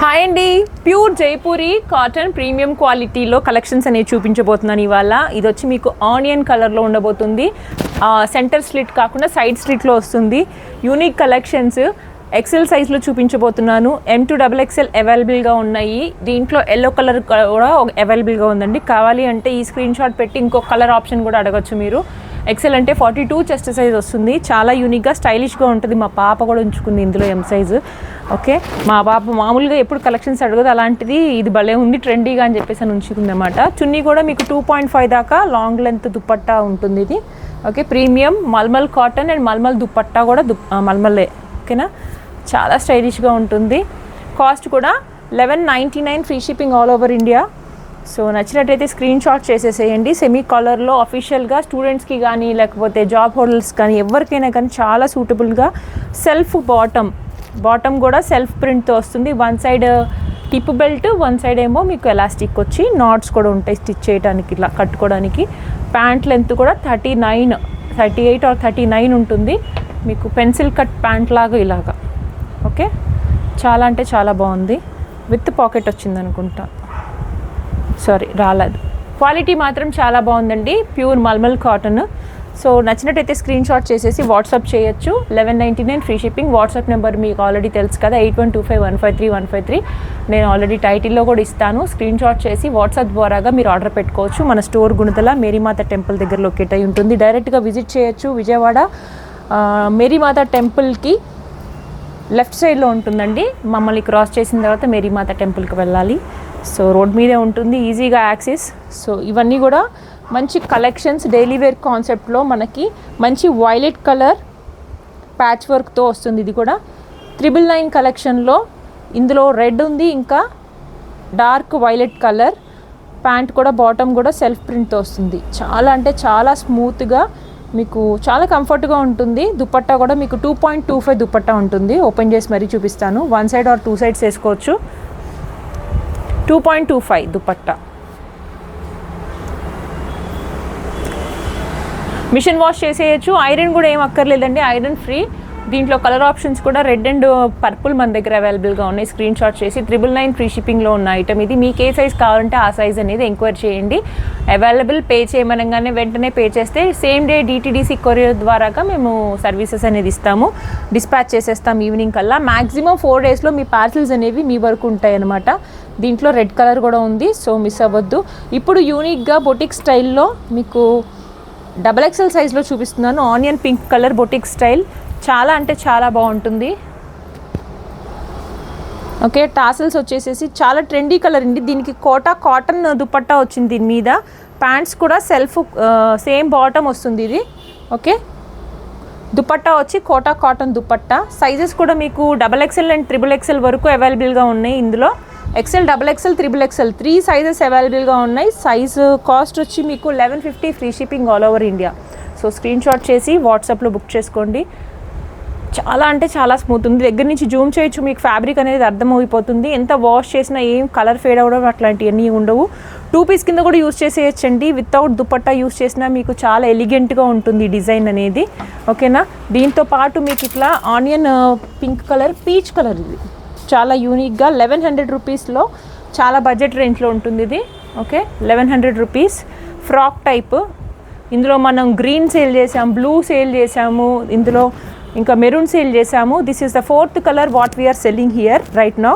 Hi అండి, pure Jaipuri cotton premium క్వాలిటీలో collections అనేవి చూపించబోతున్నాను ఇవాళ. ఇది వచ్చి మీకు ఆనియన్ కలర్లో ఉండబోతుంది. సెంటర్ స్లిట్ కాకుండా సైడ్ స్లిట్లో వస్తుంది. యూనిక్ కలెక్షన్స్ ఎక్సెల్ సైజ్లో చూపించబోతున్నాను. M2XXL అవైలబుల్గా ఉన్నాయి. దీంట్లో ఎల్లో కలర్ కూడా అవైలబుల్గా ఉందండి. కావాలి అంటే ఈ స్క్రీన్ షాట్ పెట్టి ఇంకో కలర్ ఆప్షన్ కూడా అడగచ్చు మీరు. ఎక్సెల్ అంటే 42 చెస్ట్ సైజ్ వస్తుంది. చాలా యూనిక్గా స్టైలిష్గా ఉంటుంది. మా పాప కూడా ఉంచుకుంది ఇందులో M సైజు. ఓకే, మా పాప మామూలుగా ఎప్పుడు కలెక్షన్స్ అడగదు, అలాంటిది ఇది భలే ఉంది ట్రెండీగా అని చెప్పేసి అని ఉంచుకుంది అనమాట. చున్నీ కూడా మీకు 2.5 దాకా లాంగ్ లెంత్ దుప్పట్టా ఉంటుంది ఇది. Okay, premium malmal cotton and malmal dupatta కూడా మల్మలే. ఓకేనా, చాలా స్టైలిష్గా ఉంటుంది. కాస్ట్ కూడా 1199 free shipping all over India. So నచ్చినట్టయితే స్క్రీన్ షాట్ చేసేసేయండి. సెమీ కాలర్లో అఫీషియల్గా స్టూడెంట్స్కి కానీ లేకపోతే జాబ్ హోల్డర్స్ కానీ ఎవరికైనా కానీ చాలా సూటబుల్గా సెల్ఫ్ బాటమ్ కూడా సెల్ఫ్ ప్రింట్తో వస్తుంది. One side tip belt, one side ఏమో మీకు ఎలాస్టిక్ వచ్చి నాట్స్ కూడా ఉంటాయి స్టిచ్ చేయడానికి, ఇలా కట్టుకోవడానికి. ప్యాంట్ లెంత్ కూడా 38 ఆర్ 39 ఉంటుంది. మీకు పెన్సిల్ కట్ ప్యాంట్ లాగా ఇలాగా. ఓకే, చాలా అంటే చాలా బాగుంది. విత్ పాకెట్ వచ్చింది అనుకుంటా, సారీ రాలేదు. క్వాలిటీ మాత్రం చాలా బాగుందండి, ప్యూర్ మల్మల్ కాటన్. సో నచ్చినట్టయితే స్క్రీన్ షాట్ చేసేసి వాట్సాప్ చేయొచ్చు. 1199 ఫ్రీ షిప్పింగ్. వాట్సాప్ నెంబర్ మీకు ఆల్రెడీ తెలుసు కదా, 8125153153. నేను ఆల్రెడీ టైటిల్లో కూడా ఇస్తాను. స్క్రీన్ షాట్ చేసి వాట్సాప్ ద్వారాగా మీరు ఆర్డర్ పెట్టుకోవచ్చు. మన స్టోర్ గుణతల మేరీమాత టెంపుల్ దగ్గర లొకేట్ అయి ఉంటుంది. డైరెక్ట్గా విజిట్ చేయొచ్చు. విజయవాడ మేరీమాత టెంపుల్కి లెఫ్ట్ సైడ్లో ఉంటుందండి. మమ్మల్ని క్రాస్ చేసిన తర్వాత మేరీమాత టెంపుల్కి వెళ్ళాలి. సో రోడ్ మీదే ఉంటుంది, ఈజీగా యాక్సెస్. సో ఇవన్నీ కూడా మంచి కలెక్షన్స్ డైలీ వేర్ కాన్సెప్ట్లో మనకి మంచి వైలెట్ కలర్ ప్యాచ్ వర్క్తో వస్తుంది. ఇది కూడా 999 కలెక్షన్లో. ఇందులో రెడ్ ఉంది, ఇంకా డార్క్ వైలెట్ కలర్. ప్యాంట్ కూడా బాటమ్ కూడా సెల్ఫ్ ప్రింట్తో వస్తుంది. చాలా అంటే చాలా స్మూత్గా మీకు చాలా కంఫర్ట్గా ఉంటుంది. దుపట్టా కూడా మీకు 2.25 దుపట్టా ఉంటుంది. ఓపెన్ చేసి మరీ చూపిస్తాను. One side or two sides వేసుకోవచ్చు. 2.25 దుపట్టా. మిషన్ వాష్ చేసేయచ్చు. ఐరన్ కూడా ఏం అక్కర్లేదండి, ఐరన్ ఫ్రీ. దీంట్లో కలర్ ఆప్షన్స్ కూడా రెడ్ అండ్ పర్పుల్ మన దగ్గర అవైలబుల్గా ఉన్నాయి. స్క్రీన్ షాట్ చేసి 999 ఫ్రీ షిప్పింగ్లో ఉన్న ఐటమ్ ఇది. మీకు ఏ సైజ్ కావాలంటే ఆ సైజ్ అనేది ఎంక్వైరీ చేయండి. అవైలబుల్. పే చేయమనగానే వెంటనే పే చేస్తే సేమ్ డే DTDC కొరియర్ ద్వారాగా మేము సర్వీసెస్ అనేది ఇస్తాము. డిస్పాచ్ చేసేస్తాం ఈవినింగ్ కల్లా. మ్యాక్సిమం 4 డేస్లో మీ పార్సిల్స్ అనేవి మీ వరకు ఉంటాయి అన్నమాట. దీంట్లో రెడ్ కలర్ కూడా ఉంది, సో మిస్ అవ్వద్దు. ఇప్పుడు యూనిక్గా బొటిక్ స్టైల్లో మీకు XXL సైజ్లో చూపిస్తున్నాను. Onion pink colour boutique style. చాలా అంటే చాలా బాగుంటుంది. ఓకే, టాసల్స్ వచ్చేసేసి చాలా ట్రెండీ కలర్ అండి. దీనికి కాటన్ దుపట్టా వచ్చింది దీని మీద. ప్యాంట్స్ కూడా సెల్ఫ్ సేమ్ బాటమ్ వస్తుంది ఇది. ఓకే, దుపట్టా వచ్చి కాటన్ దుపట్టా. సైజెస్ కూడా మీకు XXL అండ్ XXL వరకు అవైలబుల్గా ఉన్నాయి. ఇందులో XL, XXL, XXL 3 సైజెస్ అవైలబుల్గా ఉన్నాయి. సైజు కాస్ట్ వచ్చి మీకు 1150 free shipping all over India. So screen shot చేసి వాట్సాప్లో బుక్ చేసుకోండి. చాలా అంటే చాలా స్మూత్ ఉంది. దగ్గర నుంచి జూమ్ చేయొచ్చు, మీకు ఫ్యాబ్రిక్ అనేది అర్థమైపోతుంది. ఎంత వాష్ చేసినా ఏం కలర్ ఫేడ్ అవ్వడం అట్లాంటివన్నీ ఉండవు. 2 పీస్ కింద కూడా యూస్ చేసేయచ్చండి. వితౌట్ దుపట్టా యూస్ చేసినా మీకు చాలా ఎలిగెంట్గా ఉంటుంది డిజైన్ అనేది. ఓకేనా, దీంతో పాటు మీకు ఇట్లా onion pink colour, peach colour. ఇది చాలా యూనిక్గా 1100 రూపీస్లో చాలా బడ్జెట్ రేంజ్లో ఉంటుంది ఇది. Okay, 1100 rupees. Frock type. ఇందులో మనం గ్రీన్ సేల్ చేసాము, బ్లూ సేల్ చేసాము, ఇందులో ఇంకా మెరూన్ సేల్ చేసాము. This is the 4th colour what we are selling here right now.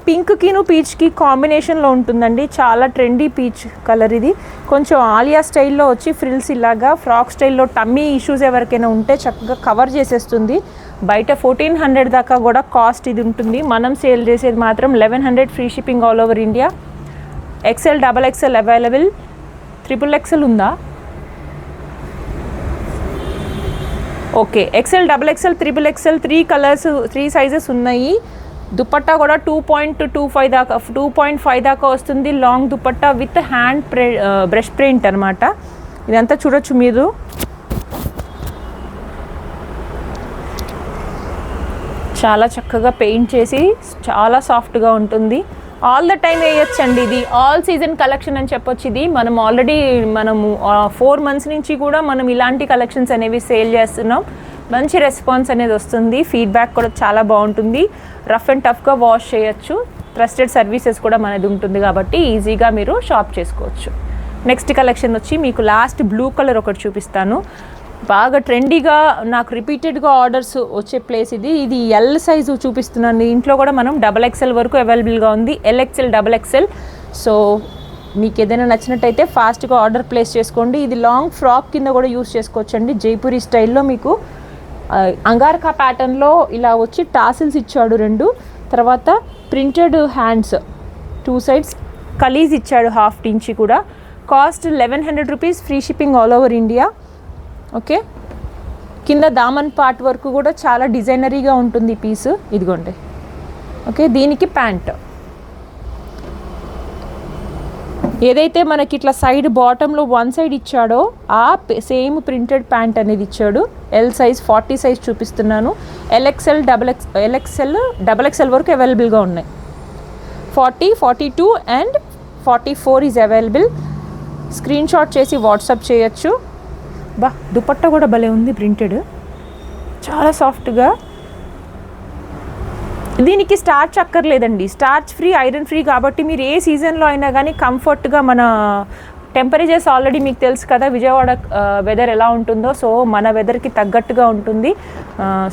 పింక్కిను పీచ్కి కాంబినేషన్లో ఉంటుందండి. చాలా ట్రెండీ పీచ్ కలర్ ఇది. కొంచెం ఆలియా స్టైల్లో వచ్చి ఫ్రిల్స్ ఇలాగా ఫ్రాక్ స్టైల్లో. టమ్మీ ఇష్యూస్ ఎవరికైనా ఉంటే చక్కగా కవర్ చేసేస్తుంది. బయట 1400 దాకా కూడా కాస్ట్ ఇది ఉంటుంది. మనం సేల్ చేసేది మాత్రం 1100 free shipping all over India. XL, XXL available. XXL ఉందా? Okay, XL, XXL, XXL 3 colours, 3 sizes ఉన్నాయి. దుపట్టా కూడా 2.5 దాకా వస్తుంది. Long dupatta with hand brush print అనమాట. ఇదంతా చూడొచ్చు మీరు. చాలా చక్కగా పెయింట్ చేసి చాలా సాఫ్ట్గా ఉంటుంది. ఆల్ ద టైమ్ వేయొచ్చండి. ఇది ఆల్ సీజన్ కలెక్షన్ అని చెప్పొచ్చు. ఇది మనము 4 మంత్స్ నుంచి కూడా మనం ఇలాంటి కలెక్షన్స్ అనేవి సేల్ చేస్తున్నాం. మంచి రెస్పాన్స్ అనేది వస్తుంది. ఫీడ్బ్యాక్ కూడా చాలా బాగుంటుంది. రఫ్ అండ్ టఫ్గా వాష్ చేయొచ్చు. ట్రస్టెడ్ సర్వీసెస్ కూడా మనది ఉంటుంది కాబట్టి ఈజీగా మీరు షాప్ చేసుకోవచ్చు. నెక్స్ట్ కలెక్షన్ వచ్చి మీకు లాస్ట్ బ్లూ కలర్ ఒకటి చూపిస్తాను. బాగా ట్రెండీగా నాకు రిపీటెడ్గా ఆర్డర్స్ వచ్చే ప్లేస్ ఇది ఎల్ సైజు చూపిస్తున్నాను. ఇంట్లో కూడా మనం XXL వరకు అవైలబుల్గా ఉంది, LXL XXL. సో మీకు ఏదైనా నచ్చినట్టయితే ఫాస్ట్గా ఆర్డర్ ప్లేస్ చేసుకోండి. ఇది లాంగ్ ఫ్రాక్ కింద కూడా యూస్ చేసుకోవచ్చండి. జైపూరి స్టైల్లో మీకు అంగారకా ప్యాటర్న్లో ఇలా వచ్చి టాసిల్స్ ఇచ్చాడు 2, తర్వాత ప్రింటెడ్ హ్యాండ్స్ 2 సైడ్స్, కలీజ్ ఇచ్చాడు 1/2 ఇంచ్ కూడా. Cost 1100 rupees, free shipping all over India. Okay, కింద దామన్ పార్ట్ వరకు కూడా చాలా డిజైనరీగా ఉంటుంది ఈ పీసు. ఇదిగోండి. ఓకే, దీనికి ప్యాంట్ ఏదైతే మనకి ఇట్లా సైడ్ బాటంలో 1 సైడ్ ఇచ్చాడో ఆ సేమ్ ప్రింటెడ్ ప్యాంట్ అనేది ఇచ్చాడు. ఎల్ సైజ్ 40 సైజ్ చూపిస్తున్నాను. LXL XXL వరకు అవైలబుల్గా ఉన్నాయి. 40, 42 and 44 is available. Screen shot చేసి వాట్సాప్ చేయొచ్చు. దుపట్టా కూడా భలే ఉంది, ప్రింటెడ్, చాలా సాఫ్ట్గా. దీనికి స్టార్చ్ అక్కర్లేదండి, స్టార్చ్ ఫ్రీ, ఐరన్ ఫ్రీ కాబట్టి మీరు ఏ సీజన్లో అయినా కానీ కంఫర్ట్గా, మన టెంపరేచర్స్ ఆల్రెడీ మీకు తెలుసు కదా విజయవాడ వెదర్ ఎలా ఉంటుందో, సో మన వెదర్కి తగ్గట్టుగా ఉంటుంది.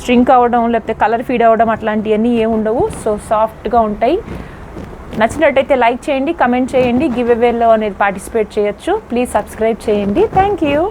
స్ట్రింక్ అవ్వడం లేకపోతే కలర్ ఫీడ్ అవ్వడం అట్లాంటివన్నీ ఏమి ఉండవు. సో సాఫ్ట్గా ఉంటాయి. నచ్చినట్టయితే లైక్ చేయండి, కమెంట్ చేయండి, గివ్ అవేలో అనేది పార్టిసిపేట్ చేయొచ్చు. ప్లీజ్ సబ్స్క్రైబ్ చేయండి. Thank you.